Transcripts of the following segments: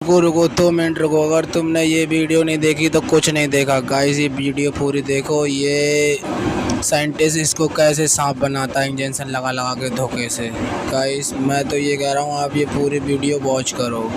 रुको रुको 2 मिनट रुको। अगर तुमने ये वीडियो नहीं देखी तो कुछ नहीं देखा गाइस। ये वीडियो पूरी देखो। ये साइंटिस्ट इसको कैसे सांप बनाता है इंजेक्शन लगा लगा के धोखे से। गाइस मैं तो ये कह रहा हूँ आप ये पूरी वीडियो वॉच करो,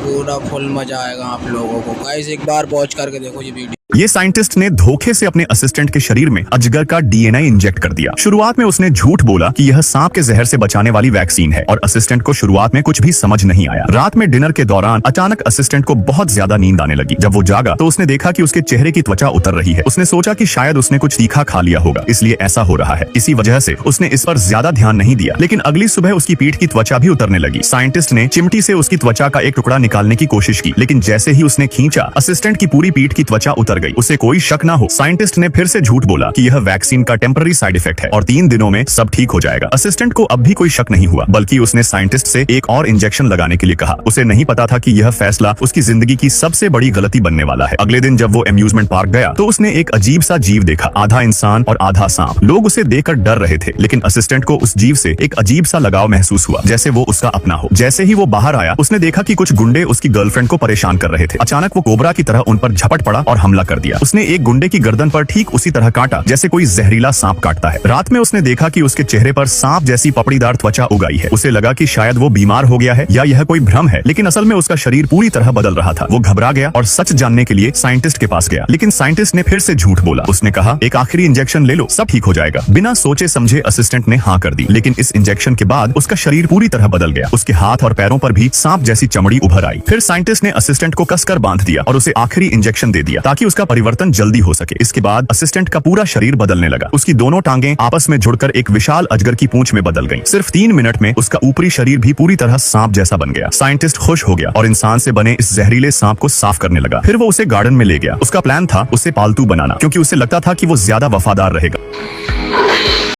पूरा फुल मज़ा आएगा आप लोगों को। गाइस एक बार वॉच करके देखो ये वीडियो। ये साइंटिस्ट ने धोखे से अपने असिस्टेंट के शरीर में अजगर का डीएनए इंजेक्ट कर दिया। शुरुआत में उसने झूठ बोला कि यह सांप के जहर से बचाने वाली वैक्सीन है और असिस्टेंट को शुरुआत में कुछ भी समझ नहीं आया। रात में डिनर के दौरान अचानक असिस्टेंट को बहुत ज्यादा नींद आने लगी। जब वो जागा तो उसने देखा कि उसके चेहरे की त्वचा उतर रही है। उसने सोचा कि शायद उसने कुछ तीखा खा लिया होगा, इसलिए ऐसा हो रहा है। इसी वजह से उसने इस पर ज्यादा ध्यान नहीं दिया। लेकिन अगली सुबह उसकी पीठ की त्वचा भी उतरने लगी। साइंटिस्ट ने चिमटी से उसकी त्वचा का एक टुकड़ा निकालने की कोशिश की, लेकिन जैसे ही उसने खींचा असिस्टेंट की पूरी पीठ की त्वचा उतर गई। उसे कोई शक ना हो। साइंटिस्ट ने फिर से झूठ बोला कि यह वैक्सीन का टेम्पररी साइड इफेक्ट है और 3 दिनों में सब ठीक हो जाएगा। असिस्टेंट को अब भी कोई शक नहीं हुआ, बल्कि उसने साइंटिस्ट से एक और इंजेक्शन लगाने के लिए कहा। उसे नहीं पता था कि यह फैसला उसकी जिंदगी की सबसे बड़ी गलती बनने वाला है। अगले दिन जब वो अम्यूजमेंट पार्क गया तो उसने एक अजीब सा जीव देखा, आधा इंसान और आधा सांप। लोग उसे देखकर डर रहे थे, लेकिन असिस्टेंट को उस जीव से एक अजीब सा लगाव महसूस हुआ, जैसे वो उसका अपना हो। जैसे ही वो बाहर आया उसने देखा कि कुछ गुंडे उसकी गर्लफ्रेंड को परेशान कर रहे थे। अचानक वो कोबरा की तरह उन पर झपट पड़ा और हमला कर दिया। उसने एक गुंडे की गर्दन पर ठीक उसी तरह काटा जैसे कोई जहरीला सांप काटता है। रात में उसने देखा कि उसके चेहरे पर सांप जैसी पपड़ीदार त्वचा उगाई है। उसे लगा कि शायद वो बीमार हो गया है या यह कोई भ्रम है, लेकिन असल में उसका शरीर पूरी तरह बदल रहा था। वो घबरा गया और सच जानने के लिए साइंटिस्ट के पास गया, लेकिन साइंटिस्ट ने फिर से झूठ बोला। उसने कहा एक आखिरी इंजेक्शन ले लो, सब ठीक हो जाएगा। बिना सोचे समझे असिस्टेंट ने हाँ कर दी, लेकिन इस इंजेक्शन के बाद उसका शरीर पूरी तरह बदल गया। उसके हाथ और पैरों पर भी सांप जैसी चमड़ी उभर आई। फिर साइंटिस्ट ने असिस्टेंट को कसकर बांध दिया और उसे आखिरी इंजेक्शन दे दिया ताकि उसका परिवर्तन जल्दी हो सके। इसके बाद असिस्टेंट का पूरा शरीर बदलने लगा। उसकी दोनों टांगें आपस में जुड़कर एक विशाल अजगर की पूंछ में बदल गईं। सिर्फ 3 मिनट में उसका ऊपरी शरीर भी पूरी तरह सांप जैसा बन गया। साइंटिस्ट खुश हो गया और इंसान से बने इस जहरीले सांप को साफ करने लगा। फिर वो उसे गार्डन में ले गया। उसका प्लान था उसे पालतू बनाना, क्योंकि उसे लगता था कि वो ज्यादा वफादार रहेगा।